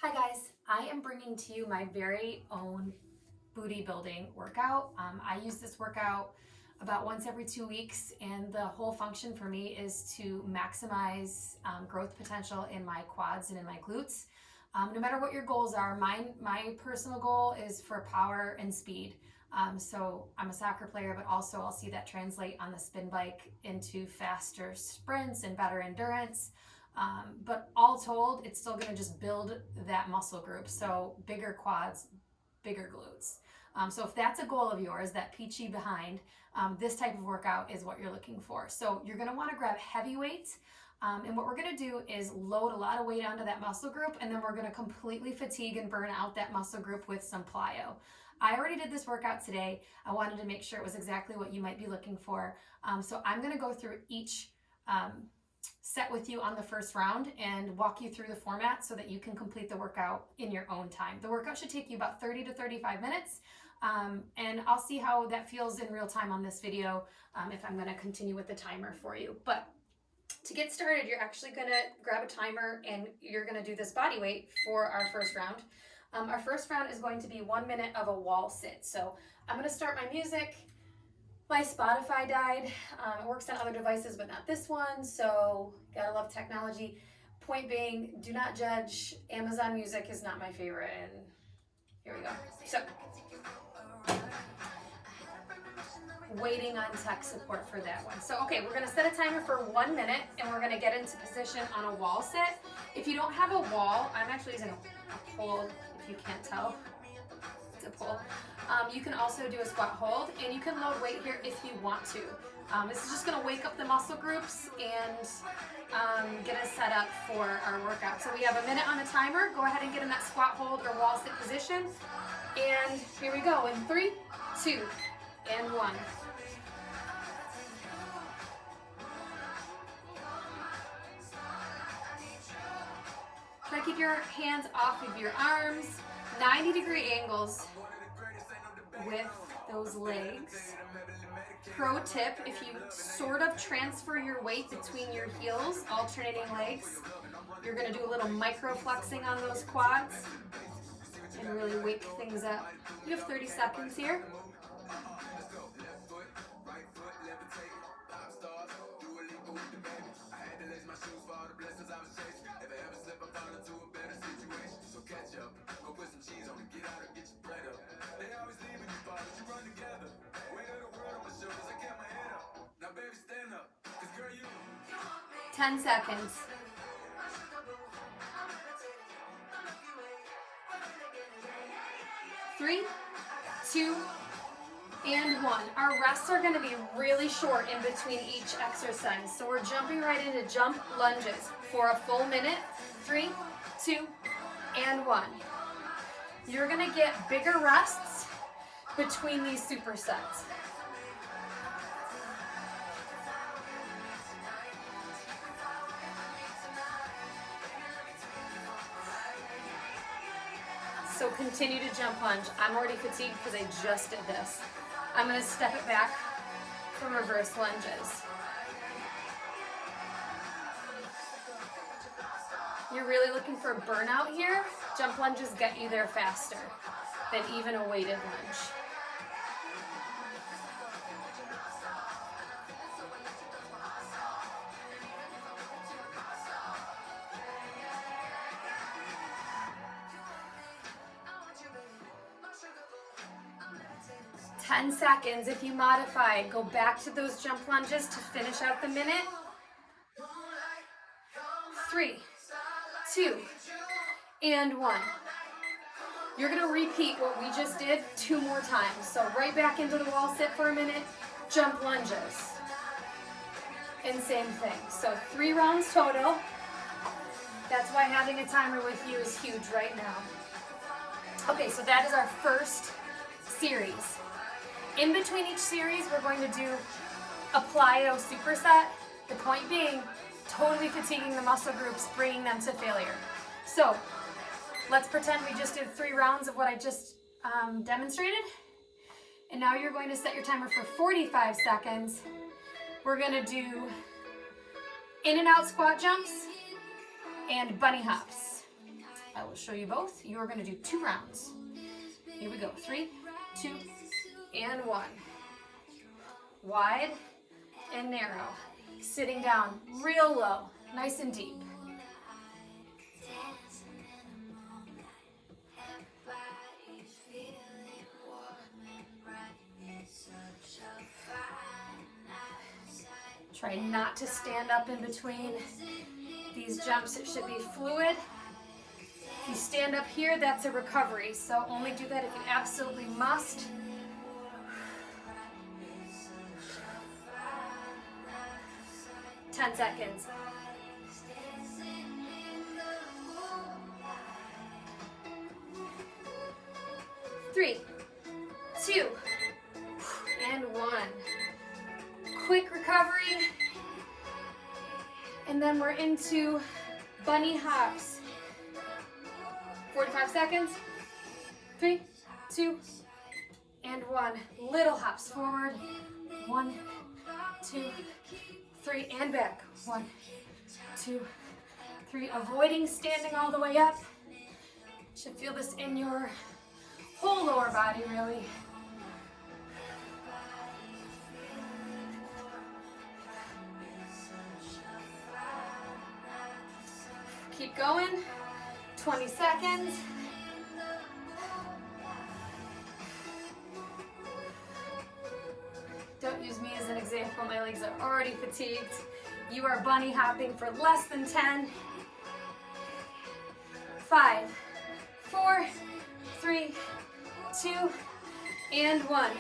Hi guys, I am bringing to you my very own booty building workout. I use this workout about once every 2 weeks, and the whole function for me is to maximize growth potential in my quads and in my glutes. No matter what your goals are, my personal goal is for power and speed. So I'm a soccer player, but also I'll see that translate on the spin bike into faster sprints and better endurance. But all told, it's still gonna just build that muscle group. So bigger quads, bigger glutes. So if that's a goal of yours, that peachy behind, this type of workout is what you're looking for. So you're gonna wanna grab heavy weights. And what we're gonna do is load a lot of weight onto that muscle group, and then we're gonna completely fatigue and burn out that muscle group with some plyo. I already did this workout today. I wanted to make sure it was exactly what you might be looking for. So I'm gonna go through each set with you on the first round and walk you through the format so that you can complete the workout in your own time. The workout should take you about 30 to 35 minutes, and I'll see how that feels in real time on this video if I'm gonna continue with the timer for you. But to get started, you're actually gonna grab a timer and you're gonna do this body weight for our first round. Our first round is going to be 1 minute of a wall sit. So I'm gonna start my music. My Spotify died. It works on other devices, but not this one. So gotta love technology. Point being, do not judge. Amazon Music is not my favorite. And here we go. So waiting on tech support for that one. So okay, we're gonna set a timer for 1 minute and we're gonna get into position on a wall sit. If you don't have a wall, I'm actually using a pole if you can't tell. It's a pole. You can also do a squat hold, and you can load weight here if you want to. This is just going to wake up the muscle groups and get us set up for our workout. So we have a minute on the timer. Go ahead and get in that squat hold or wall sit position. And here we go in 3, 2, and 1. Try to keep your hands off of your arms. 90-degree angles with those legs. Pro tip, if you sort of transfer your weight between your heels, alternating legs, you're gonna do a little micro flexing on those quads and really wake things up. You have 30 seconds here. Stand up, 'cause girl, 10 seconds. 3, 2, and 1. Our rests are going to be really short in between each exercise. So we're jumping right into jump lunges for a full minute. 3, 2, and 1. You're going to get bigger rests between these supersets. So continue to jump lunge. I'm already fatigued because I just did this. I'm going to step it back for reverse lunges. You're really looking for a burnout here. Jump lunges get you there faster than even a weighted lunge. Ten seconds. If you modify, go back to those jump lunges to finish out the minute. 3, 2, and 1. You're going to repeat what we just did 2 more times. So right back into the wall sit for a minute, jump lunges. And same thing. So 3 rounds total. That's why having a timer with you is huge right now. Okay, so that is our first series. In between each series, we're going to do a plyo superset. The point being, totally fatiguing the muscle groups, bringing them to failure. So let's pretend we just did 3 rounds of what I just demonstrated. And now you're going to set your timer for 45 seconds. We're going to do in and out squat jumps and bunny hops. I will show you both. You are going to do 2 rounds. Here we go. 3, 2, and 1. Wide and narrow. Sitting down real low, nice and deep. Try not to stand up in between these jumps. It should be fluid. If you stand up here, that's a recovery, so only do that if you absolutely must. Ten seconds. 3, 2, and 1. Quick recovery, and then we're into bunny hops. 45 seconds. 3, 2, and 1. Little hops forward. 1, 2, 3, and back. 1, 2, 3. Avoiding standing all the way up. Should feel this in your whole lower body, really. Keep going. 20 seconds. Don't use me as an example. My legs are already fatigued. You are bunny hopping for less than 10. 5, 4, 3, 2, and 1.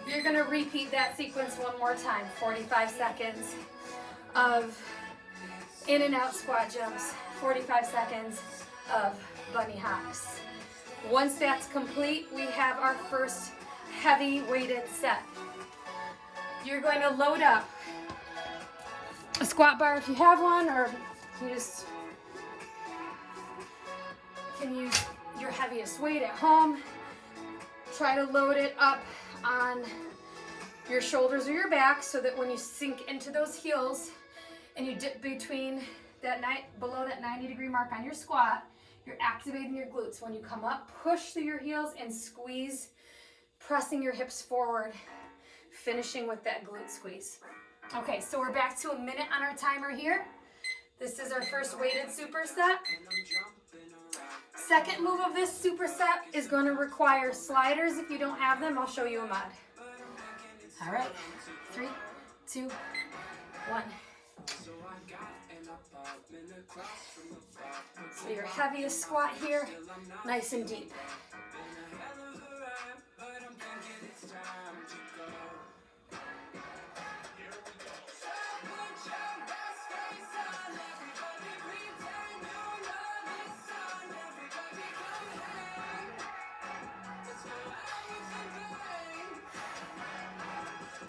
You're going to repeat that sequence one more time. 45 seconds of in and out squat jumps. 45 seconds of bunny hops. Once that's complete, we have our first heavy weighted set. You're going to load up a squat bar if you have one, or you just can use your heaviest weight at home. Try to load it up on your shoulders or your back so that when you sink into those heels and you dip between that below that 90-degree mark on your squat, you're activating your glutes. When you come up, push through your heels and squeeze, pressing your hips forward, finishing with that glute squeeze. Okay, so we're back to a minute on our timer here. This is our first weighted superset. Second move of this superset is going to require sliders. If you don't have them, I'll show you a mod. All right, 3, 2, 1. So your heaviest squat here, nice and deep.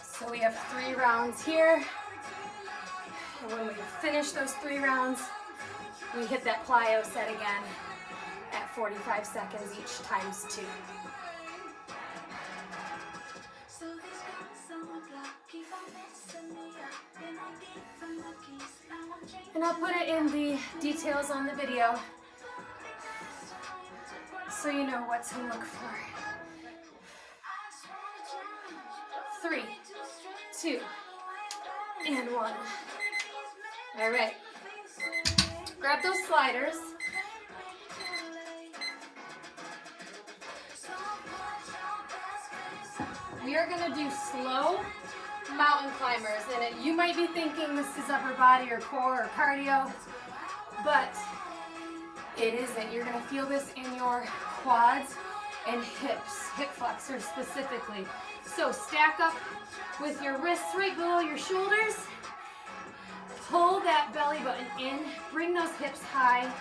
So we have 3 rounds here. And when we finish those 3 rounds, we hit that plyo set again at 45 seconds each times 2. And I'll put it in the details on the video so you know what to look for. 3, 2, and 1. All right. Grab those sliders. We are going to do slow mountain climbers. And you might be thinking this is upper body or core or cardio, but it isn't. You're going to feel this in your quads and hips, hip flexors specifically. So stack up with your wrists right below your shoulders. Pull that belly button in, bring those hips high,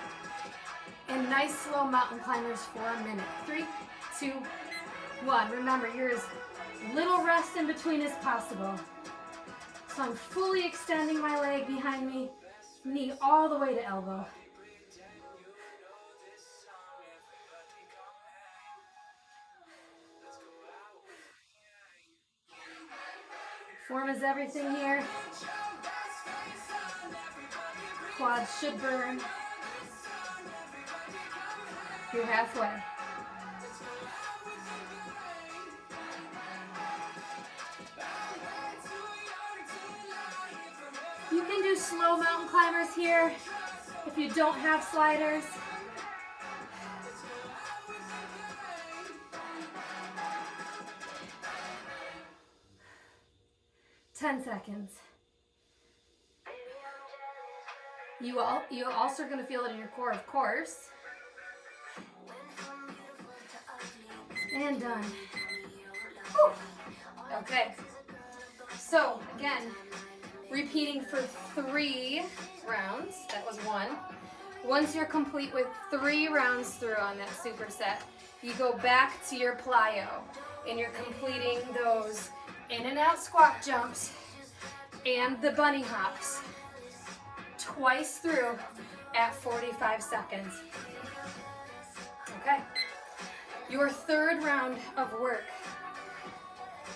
and nice slow mountain climbers for a minute. 3, 2, 1. Remember, you're as little rest in between as possible. So I'm fully extending my leg behind me, knee all the way to elbow. Form is everything here. Quads should burn. You're halfway. You can do slow mountain climbers here if you don't have sliders. Ten seconds. You also are going to feel it in your core, of course. And done. Whew. Okay. So again, repeating for 3 rounds. That was 1. Once you're complete with 3 rounds through on that superset, you go back to your plyo and you're completing those in and out squat jumps and the bunny hops twice through at 45 seconds. Okay. Your 3rd round of work.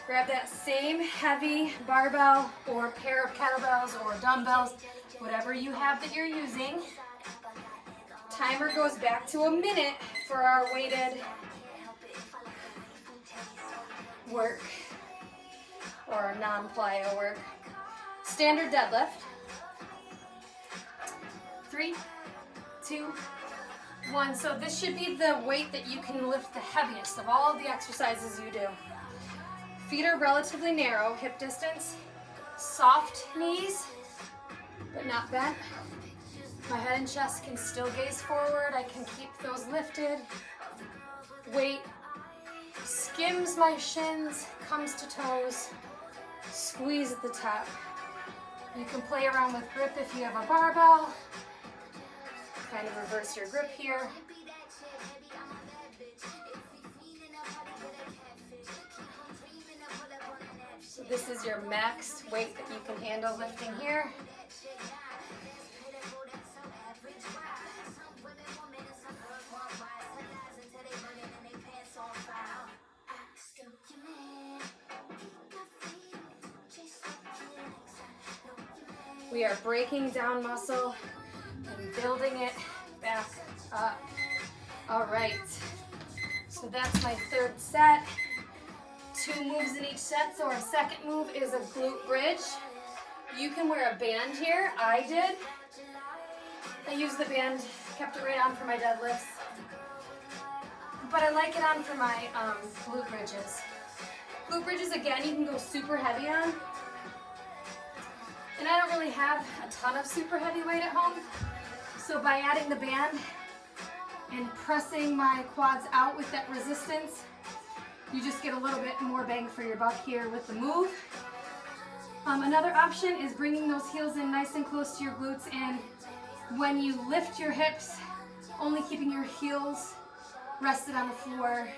Grab that same heavy barbell or pair of kettlebells or dumbbells, whatever you have that you're using. Timer goes back to a minute for our weighted work or non-plyo work. Standard deadlift. 3, 2, 1. So this should be the weight that you can lift the heaviest of all of the exercises you do. Feet are relatively narrow, hip distance, soft knees, but not bent. My head and chest can still gaze forward. I can keep those lifted. Weight skims my shins, comes to toes, squeeze at the top. You can play around with grip if you have a barbell. Kind of reverse your grip here. So this is your max weight that you can handle lifting here. We are breaking down muscle and building it back up. All right, so that's my 3rd set. 2 moves in each set, so our second move is a glute bridge. You can wear a band here. I did. I used the band, kept it right on for my deadlifts, but I like it on for my glute bridges. Glute bridges, again, you can go super heavy on. And I don't really have a ton of super heavy weight at home, so by adding the band and pressing my quads out with that resistance, you just get a little bit more bang for your buck here with the move. Another option is bringing those heels in nice and close to your glutes, and when you lift your hips, only keeping your heels rested on the floor.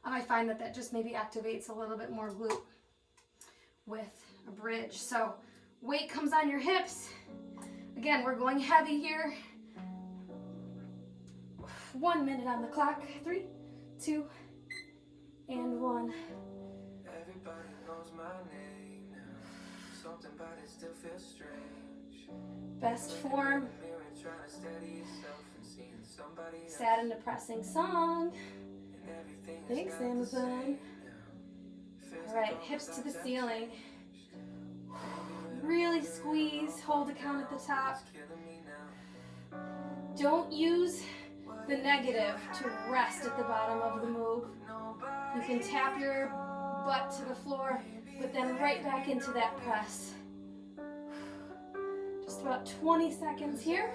I find that just maybe activates a little bit more glute with a bridge. So weight comes on your hips. Again, we're going heavy here. 1 minute on the clock. 3, 2, and 1. Everybody knows my name now. Something about it still feels strange. Best form. Sad and depressing song. Thanks, Amazon. All right, hips to the ceiling. Really squeeze, hold a count at the top. Don't use the negative to rest at the bottom of the move. You can tap your butt to the floor, but then right back into that press. Just about 20 seconds here.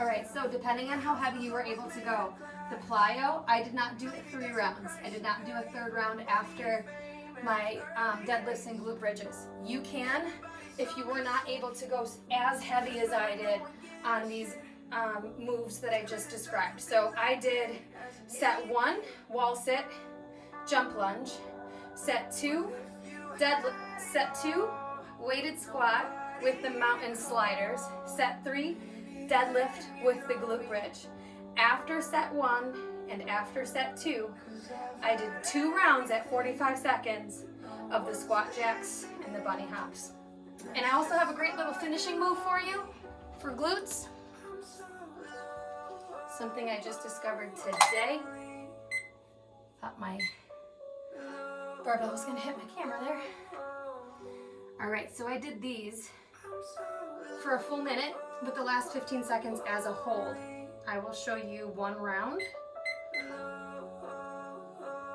All right, so depending on how heavy you were able to go, the plyo, I did not do 3 rounds. I did not do a 3rd round after my deadlifts and glute bridges. You can, if you were not able to go as heavy as I did on these moves that I just described. So I did set 1, wall sit, jump lunge. Set 2, Set 2, weighted squat with the mountain sliders. Set 3, deadlift with the glute bridge. After set 1 and after set 2, I did 2 rounds at 45 seconds of the squat jacks and the bunny hops. And I also have a great little finishing move for you for glutes. Something I just discovered today. Thought my barbell was gonna hit my camera there. All right, so I did these for a full minute, with the last 15 seconds as a hold. I will show you one round.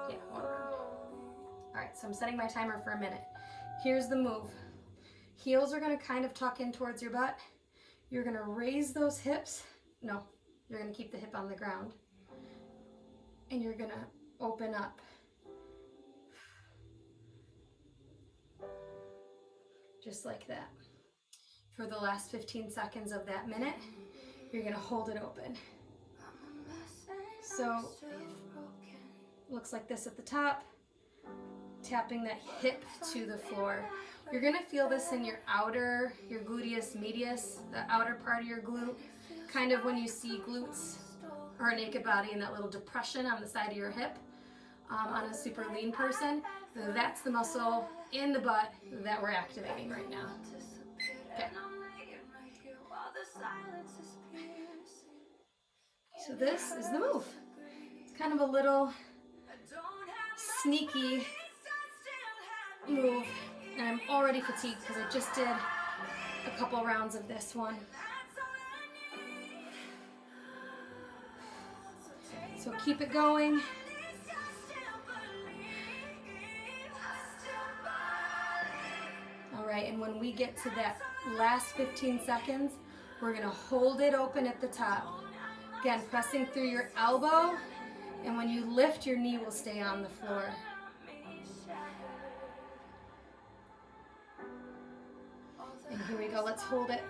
Yeah, one round. All right, so I'm setting my timer for a minute. Here's the move. Heels are gonna kind of tuck in towards your butt. You're gonna raise those hips. No, you're gonna keep the hip on the ground. And you're gonna open up. Just like that. For the last 15 seconds of that minute, you're gonna hold it open. So, looks like this at the top, tapping that hip to the floor. You're gonna feel this in your gluteus medius, the outer part of your glute, kind of when you see glutes or a naked body in that little depression on the side of your hip on a super lean person. That's the muscle in the butt that we're activating right now. Okay. So this is the move. It's kind of a little sneaky move, and I'm already fatigued because I just did a couple rounds of this one. So keep it going. All right, and when we get to that last 15 seconds, we're gonna hold it open at the top. Again, pressing through your elbow, and when you lift, your knee will stay on the floor. And here we go, let's hold it.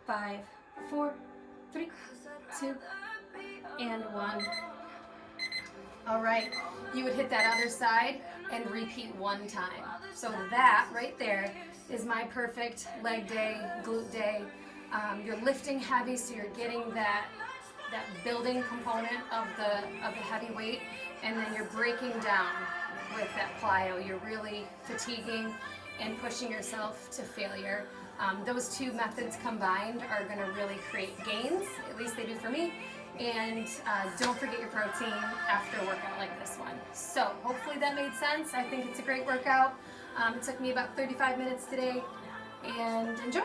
5, 4, 3, 2, and 1. All right, you would hit that other side and repeat one time. So that right there is my perfect leg day, glute day. You're lifting heavy, so you're getting that building component of the heavy weight, and then you're breaking down with that plyo. You're really fatiguing and pushing yourself to failure. Those two methods combined are going to really create gains, at least they do for me. And don't forget your protein after a workout like this one. So hopefully that made sense. I think it's a great workout. It took me about 35 minutes today, and enjoy.